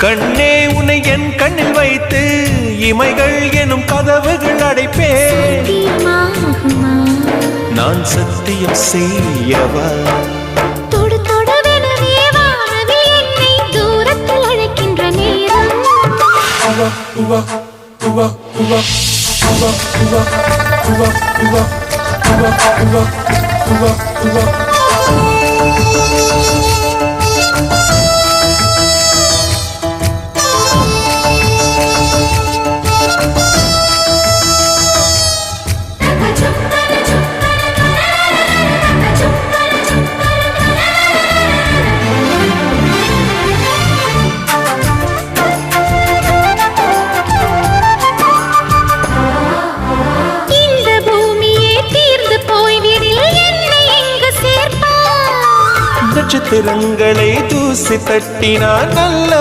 கண்ணே உன்னை என் கண்ணில் வைத்து இமைகள் எனும் கதவுகள் அடைப்பேன். நான் சத்தியம் செய்யவா? தொடு தொடுவெனவே வானவில் என்னை தூரத்தில் அழைக்கின்ற நேரம். நட்சத்திரங்களை தூசி தட்டினான் நல்ல